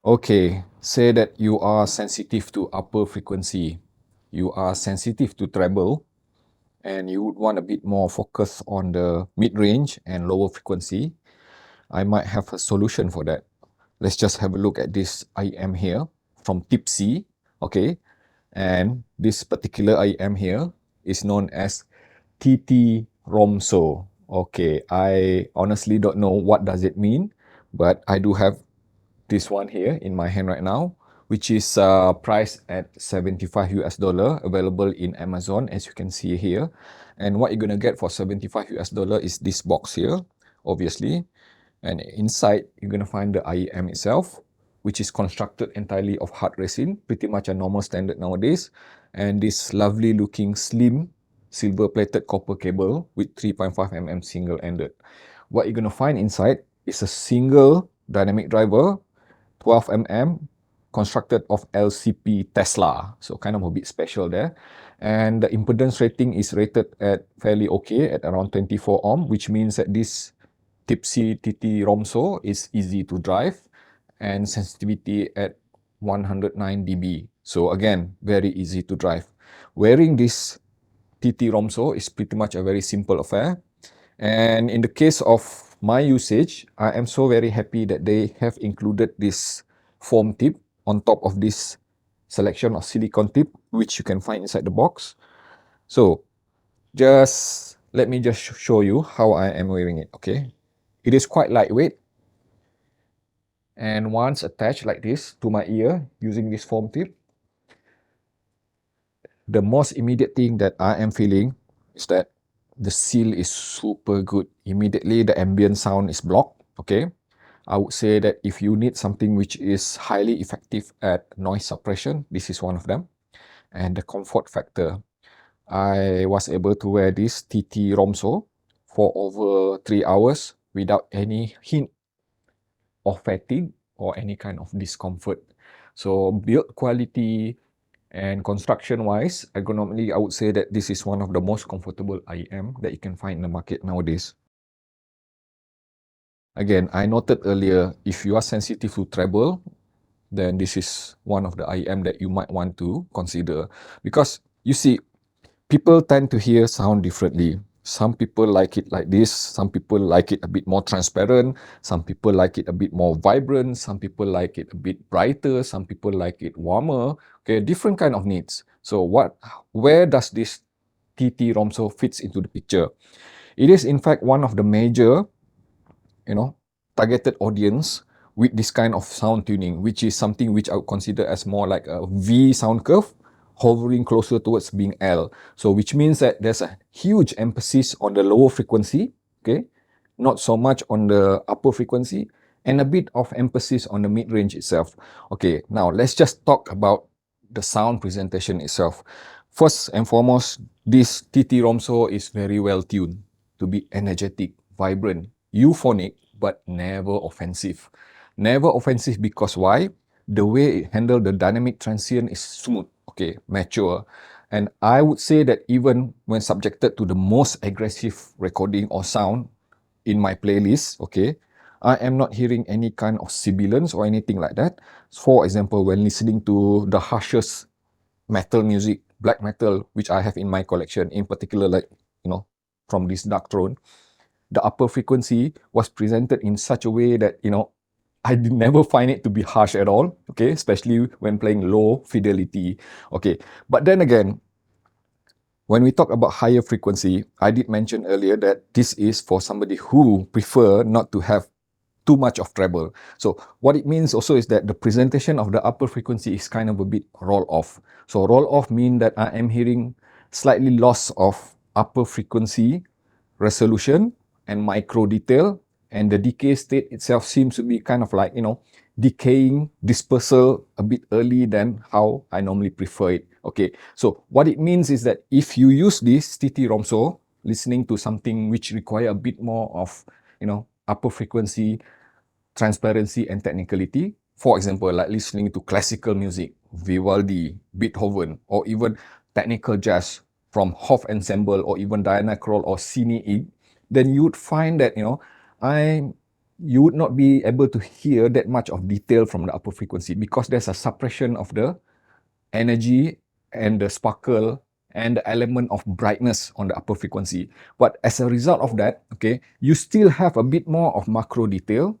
Okay, say that you are sensitive to upper frequency, you are sensitive to treble, and you would want a bit more focus on the mid-range and lower frequency. I might have a solution for that. Let's just have a look at this IEM here from Tipsy, okay? And this particular IEM here is known as TTROMSO. Okay, I honestly don't know what does it mean, but I do have this one here in my hand right now, which is priced at 75 US dollar, available in Amazon, as you can see here. And what you're gonna get for 75 US dollar is this box here, obviously. And inside, you're gonna find the IEM itself, which is constructed entirely of hard resin, pretty much a normal standard nowadays. And this lovely looking slim silver plated copper cable with 3.5 mm single ended. What you're gonna find inside is a single dynamic driver, 12 mm, constructed of LCP Tesla, so kind of a bit special there. And the impedance rating is rated at fairly okay at around 24 ohm, which means that this Tipsy TTROMSO is easy to drive, and sensitivity at 109 dB. So again, very easy to drive. Wearing this TTROMSO is pretty much a very simple affair. And in the case of my usage, I am so very happy that they have included this foam tip on top of this selection of silicone tip, which you can find inside the box. So just let me just show you how I am wearing it, okay? It is quite lightweight. And once attached like this to my ear using this foam tip, the most immediate thing that I am feeling is that the seal is super good. Immediately the ambient sound is blocked, okay? I would say that if you need something which is highly effective at noise suppression, this is one of them. And the comfort factor, I was able to wear this TTROMSO for over 3 hours without any hint of fatigue or any kind of discomfort. So build quality and construction wise, ergonomically, I would say that this is one of the most comfortable IEM that you can find in the market nowadays. Again, I noted earlier, if you are sensitive to treble, then this is one of the IEM that you might want to consider. Because you see, people tend to hear sound differently. Some people like it like this, some people like it a bit more transparent, some people like it a bit more vibrant, some people like it a bit brighter, some people like it warmer. Okay, different kind of needs. So where does this TTROMSO fits into the picture? It is in fact one of the major, targeted audience with this kind of sound tuning, which is something which I would consider as more like a V sound curve, hovering closer towards being L. So which means that there's a huge emphasis on the lower frequency, okay, not so much on the upper frequency, and a bit of emphasis on the mid-range itself. Okay, now let's just talk about the sound presentation itself. First and foremost, this TTROMSO is very well tuned to be energetic, vibrant, euphonic, but never offensive. Never offensive because why? The way it handles the dynamic transient is smooth, okay, mature. And I would say that even when subjected to the most aggressive recording or sound in my playlist, okay, I am not hearing any kind of sibilance or anything like that. For example, when listening to the harshest metal music, black metal, which I have in my collection, in particular, like, from this Dark Throne, the upper frequency was presented in such a way that, I did never find it to be harsh at all, okay, especially when playing low fidelity, okay. But then again, when we talk about higher frequency, I did mention earlier that this is for somebody who prefer not to have too much of treble. So what it means also is that the presentation of the upper frequency is kind of a bit roll off. So roll off means that I am hearing slightly loss of upper frequency resolution and micro detail, and the decay state itself seems to be kind of like, decaying, dispersal a bit early than how I normally prefer it. Okay, so what it means is that if you use this TTROMSO, listening to something which require a bit more of, upper frequency, transparency and technicality, for example, like listening to classical music, Vivaldi, Beethoven, or even technical jazz from Hof Ensemble or even Diana Krall or Cine Ig, then you'd find that, I'm you would not be able to hear that much of detail from the upper frequency because there's a suppression of the energy and the sparkle and the element of brightness on the upper frequency. But as a result of that, okay, you still have a bit more of macro detail,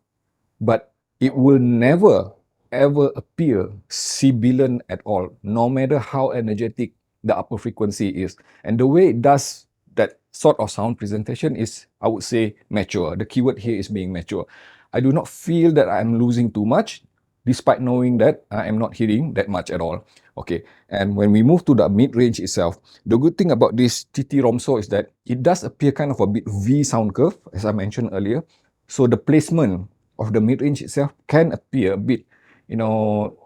but it will never ever appear sibilant at all, no matter how energetic the upper frequency is. And the way it does that sort of sound presentation is, I would say, mature. The keyword here is being mature. I do not feel that I'm losing too much, despite knowing that I am not hearing that much at all. Okay, and when we move to the mid-range itself, the good thing about this TTROMSO is that it does appear kind of a bit V sound curve, as I mentioned earlier. So the placement of the mid-range itself can appear a bit,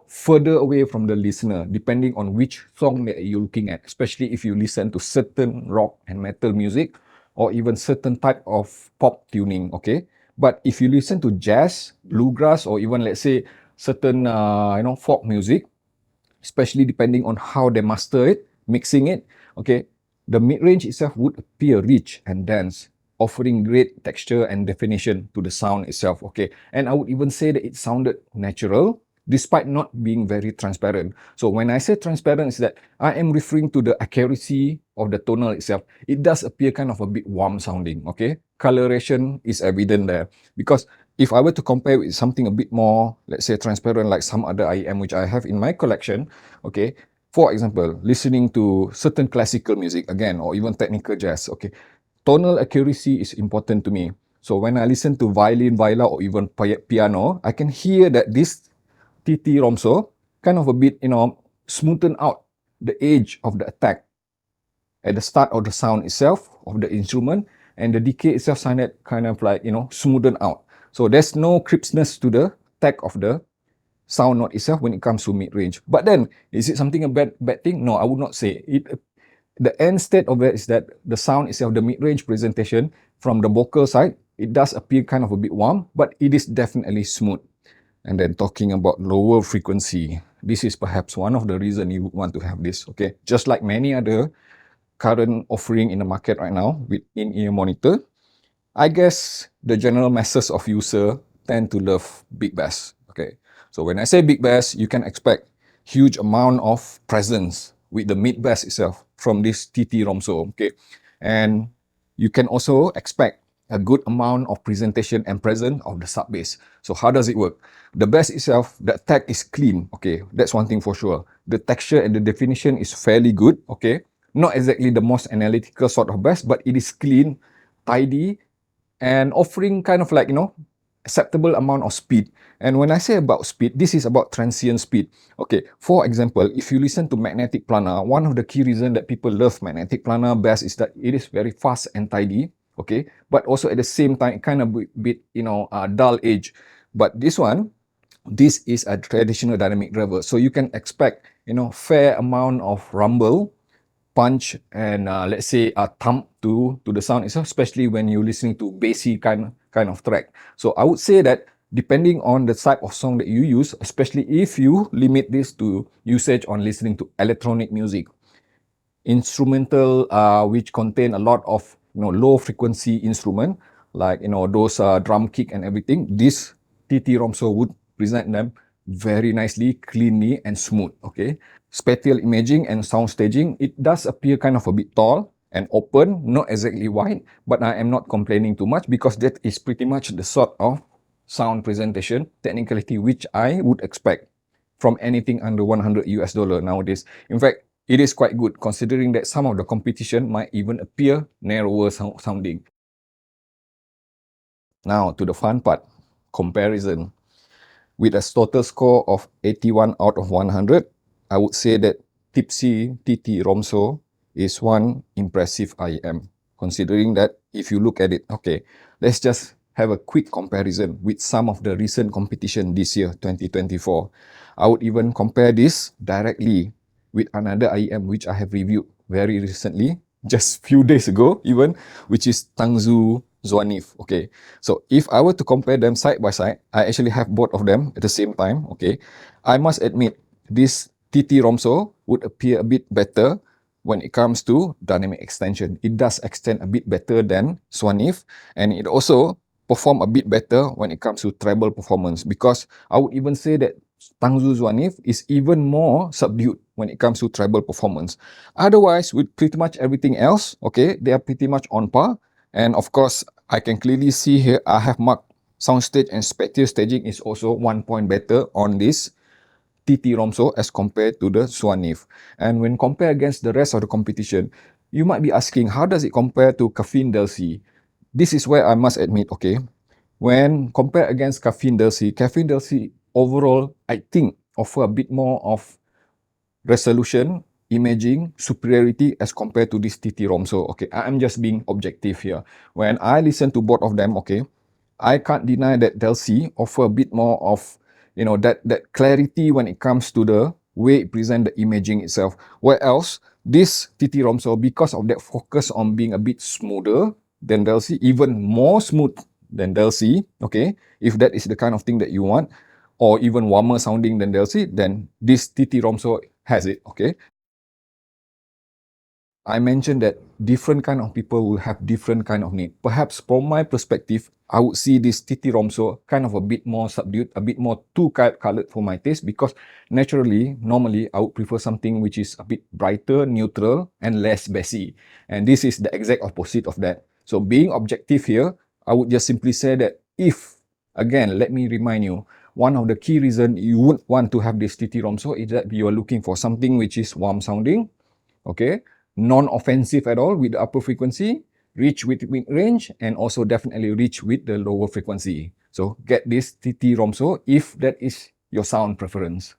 further away from the listener, depending on which song that you're looking at, especially if you listen to certain rock and metal music, or even certain type of pop tuning, okay? But if you listen to jazz, bluegrass, or even, let's say, certain, folk music, especially depending on how they master it, mixing it, okay, the mid-range itself would appear rich and dense, offering great texture and definition to the sound itself, okay. And I would even say that it sounded natural, despite not being very transparent. So when I say transparent, is that I am referring to the accuracy of the tonal itself. It does appear kind of a bit warm sounding, okay. Coloration is evident there, because if I were to compare with something a bit more, let's say, transparent, like some other IEM which I have in my collection, okay, for example, listening to certain classical music, again, or even technical jazz, okay, tonal accuracy is important to me. So when I listen to violin, viola, or even piano, I can hear that this TTROMSO kind of a bit, smoothen out the edge of the attack at the start of the sound itself of the instrument, and the decay itself sounded kind of like, smoothen out. So there's no crispness to the attack of the sound note itself when it comes to mid-range. But then, is it something a bad thing? No, I would not say. The end state of it is that the sound itself, the mid-range presentation from the vocal side, it does appear kind of a bit warm, but it is definitely smooth. And then talking about lower frequency, this is perhaps one of the reasons you would want to have this, okay? Just like many other current offering in the market right now with in-ear monitor, I guess the general masses of user tend to love big bass, okay? So when I say big bass, you can expect huge amount of presence with the mid bass itself from this TTROMSO, okay? And you can also expect a good amount of presentation and presence of the sub bass. So how does it work? The bass itself, the attack is clean, okay? That's one thing for sure. The texture and the definition is fairly good, okay? Not exactly the most analytical sort of bass, but it is clean, tidy, and offering kind of like, acceptable amount of speed. And when I say about speed, this is about transient speed. Okay, for example, if you listen to magnetic planar, one of the key reasons that people love magnetic planar bass is that it is very fast and tidy, okay, but also at the same time, kind of bit, dull edge. But this is a traditional dynamic driver, so you can expect, fair amount of rumble, punch, and let's say a thump to the sound itself, especially when you're listening to bassy kind of track. So I would say that depending on the type of song that you use, especially if you limit this to usage on listening to electronic music, instrumental which contain a lot of low frequency instrument, like those drum kick and everything, this TTROMSO would present them very nicely, cleanly, and smooth, okay? Spatial imaging and sound staging, it does appear kind of a bit tall and open, not exactly wide, but I am not complaining too much because that is pretty much the sort of sound presentation technicality which I would expect from anything under $100 nowadays. In fact, it is quite good considering that some of the competition might even appear narrower sounding. Now to the fun part, comparison. With a total score of 81 out of 100, I would say that Tipsy TTROMSO is one impressive IEM. Considering that, if you look at it, okay, let's just have a quick comparison with some of the recent competition this year, 2024. I would even compare this directly with another IEM which I have reviewed very recently, just few days ago even, which is Tangzu Zwanif. Okay, so if I were to compare them side by side, I actually have both of them at the same time. Okay, I must admit this TTROMSO would appear a bit better when it comes to dynamic extension. It does extend a bit better than Zwanif, and it also perform a bit better when it comes to treble performance, because I would even say that Tangzu Swanif is even more subdued when it comes to treble performance. Otherwise, with pretty much everything else, okay, they are pretty much on par. And of course, I can clearly see here, I have marked soundstage and spectator staging is also 1 point better on this TTROMSO as compared to the Swanif. And when compared against the rest of the competition, you might be asking, how does it compare to Caffeine Delcy? This is where I must admit, okay, when compared against Caffeine Delcy overall, I think, offer a bit more of resolution, imaging, superiority as compared to this TTROMSO. Okay, I'm just being objective here. When I listen to both of them, okay, I can't deny that Delcy offer a bit more of, you know, that clarity when it comes to the way it present the imaging itself. Where else, this TTROMSO, because of that focus on being a bit smoother than Delcy, even more smooth than Delcy, okay, if that is the kind of thing that you want, or even warmer sounding than Delcy, then this TTROMSO has it, okay? I mentioned that different kind of people will have different kind of need. Perhaps from my perspective, I would see this TTROMSO kind of a bit more subdued, a bit more too colored for my taste, because normally, I would prefer something which is a bit brighter, neutral, and less bassy. And this is the exact opposite of that. So being objective here, I would just simply say that if, again, let me remind you, one of the key reasons you would want to have this TTROMSO is that you are looking for something which is warm sounding, okay, non-offensive at all with the upper frequency, reach with mid-range, and also definitely reach with the lower frequency. So get this TTROMSO if that is your sound preference.